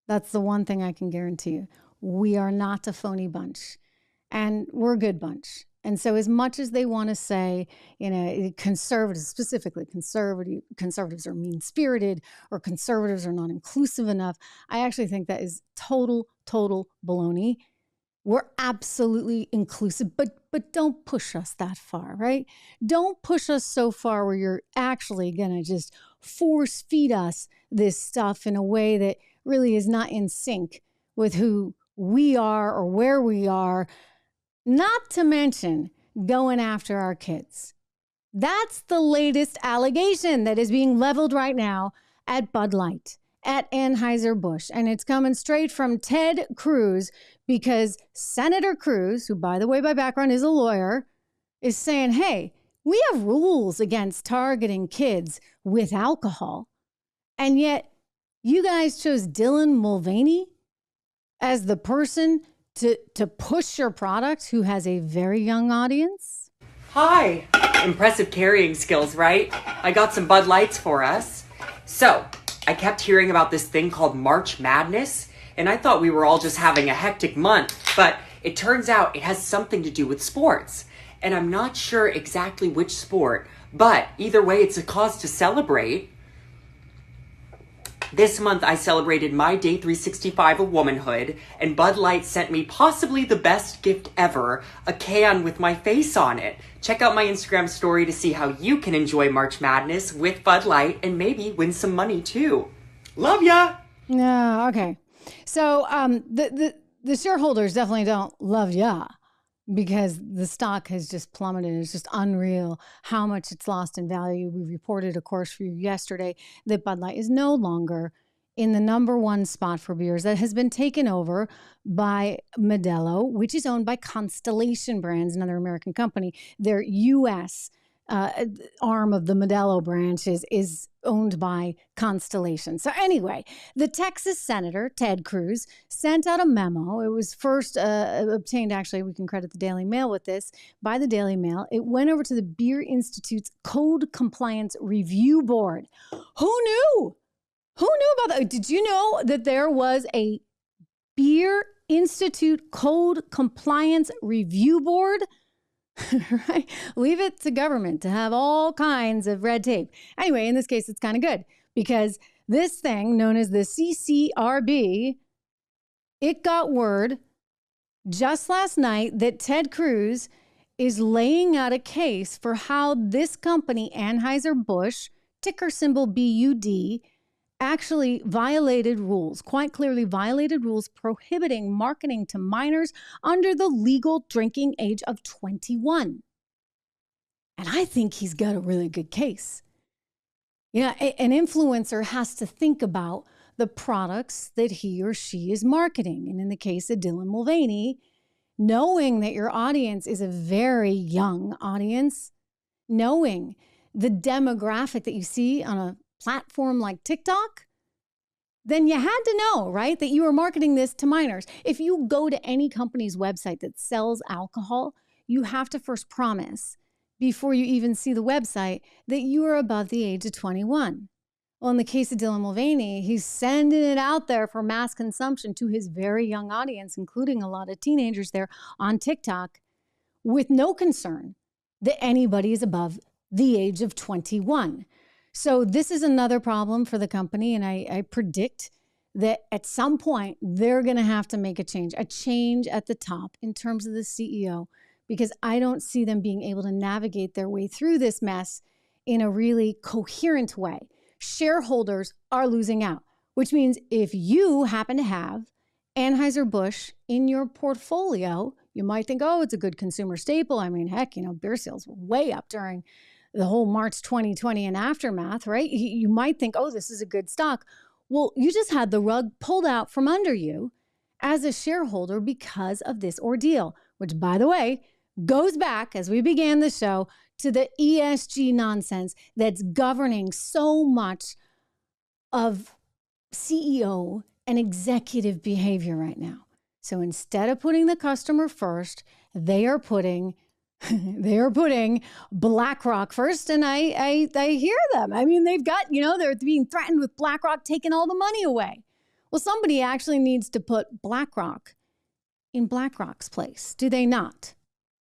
That's the one thing I can guarantee you. We are not a phony bunch, and we're a good bunch. And so as much as they want to say, conservatives, specifically conservatives are mean-spirited or conservatives are not inclusive enough, I actually think that is total baloney. We're absolutely inclusive, but don't push us that far, right? Don't push us so far where you're actually going to just force feed us this stuff in a way that really is not in sync with who we are or where we are, not to mention going after our kids. That's the latest allegation that is being leveled right now at Bud Light, at Anheuser-Busch, and it's coming straight from Ted Cruz, because Senator Cruz, who, by the way, by background is a lawyer, is saying, hey, we have rules against targeting kids with alcohol, and yet you guys chose Dylan Mulvaney as the person to push your product who has a very young audience? Hi. Impressive carrying skills, right? I got some Bud Lights for us. So, I kept hearing about this thing called March Madness, and I thought we were all just having a hectic month, but it turns out it has something to do with sports. And I'm not sure exactly which sport, but either way, it's a cause to celebrate. This month, I celebrated my day 365 of womanhood, and Bud Light sent me possibly the best gift ever, a can with my face on it. Check out my Instagram story to see how you can enjoy March Madness with Bud Light and maybe win some money too. Love ya! No, okay. So the shareholders definitely don't love ya, because the stock has just plummeted. It's just unreal how much it's lost in value. We reported, of course, for you yesterday that Bud Light is no longer in the number one spot for beers. That has been taken over by Modelo, which is owned by Constellation Brands, another American company. Their U.S. Arm of the Modelo branch is owned by Constellation. So anyway, the Texas Senator, Ted Cruz, sent out a memo. It was first obtained, actually, we can credit the Daily Mail with this, by the Daily Mail. It went over to the Beer Institute's Code Compliance Review Board. Who knew? Who knew about that? Did you know that there was a Beer Institute Code Compliance Review Board? Right? Leave it to government to have all kinds of red tape. Anyway, in this case, it's kind of good, because this thing known as the CCRB, it got word just last night that Ted Cruz is laying out a case for how this company, Anheuser-Busch, ticker symbol BUD, actually violated rules, quite clearly violated rules prohibiting marketing to minors under the legal drinking age of 21. And I think he's got a really good case. An influencer has to think about the products that he or she is marketing. And in the case of Dylan Mulvaney, knowing that your audience is a very young audience, knowing the demographic that you see on a platform like TikTok, then you had to know, right, that you were marketing this to minors. If you go to any company's website that sells alcohol, you have to first promise, before you even see the website, that you are above the age of 21. Well, in the case of Dylan Mulvaney, he's sending it out there for mass consumption to his very young audience, including a lot of teenagers there on TikTok, with no concern that anybody is above the age of 21. So this is another problem for the company, and I predict that at some point they're going to have to make a change at the top in terms of the CEO, because I don't see them being able to navigate their way through this mess in a really coherent way. Shareholders are losing out, which means if you happen to have Anheuser-Busch in your portfolio, you might think, oh, it's a good consumer staple. I mean, heck, beer sales were way up during the whole March 2020 and aftermath, right? You might think, oh, this is a good stock. Well, you just had the rug pulled out from under you as a shareholder because of this ordeal, which, by the way, goes back, as we began the show, to the ESG nonsense that's governing so much of CEO and executive behavior right now. So instead of putting the customer first, they are putting BlackRock first, and I hear them. I mean, they've got, they're being threatened with BlackRock taking all the money away. Well, somebody actually needs to put BlackRock in BlackRock's place, do they not?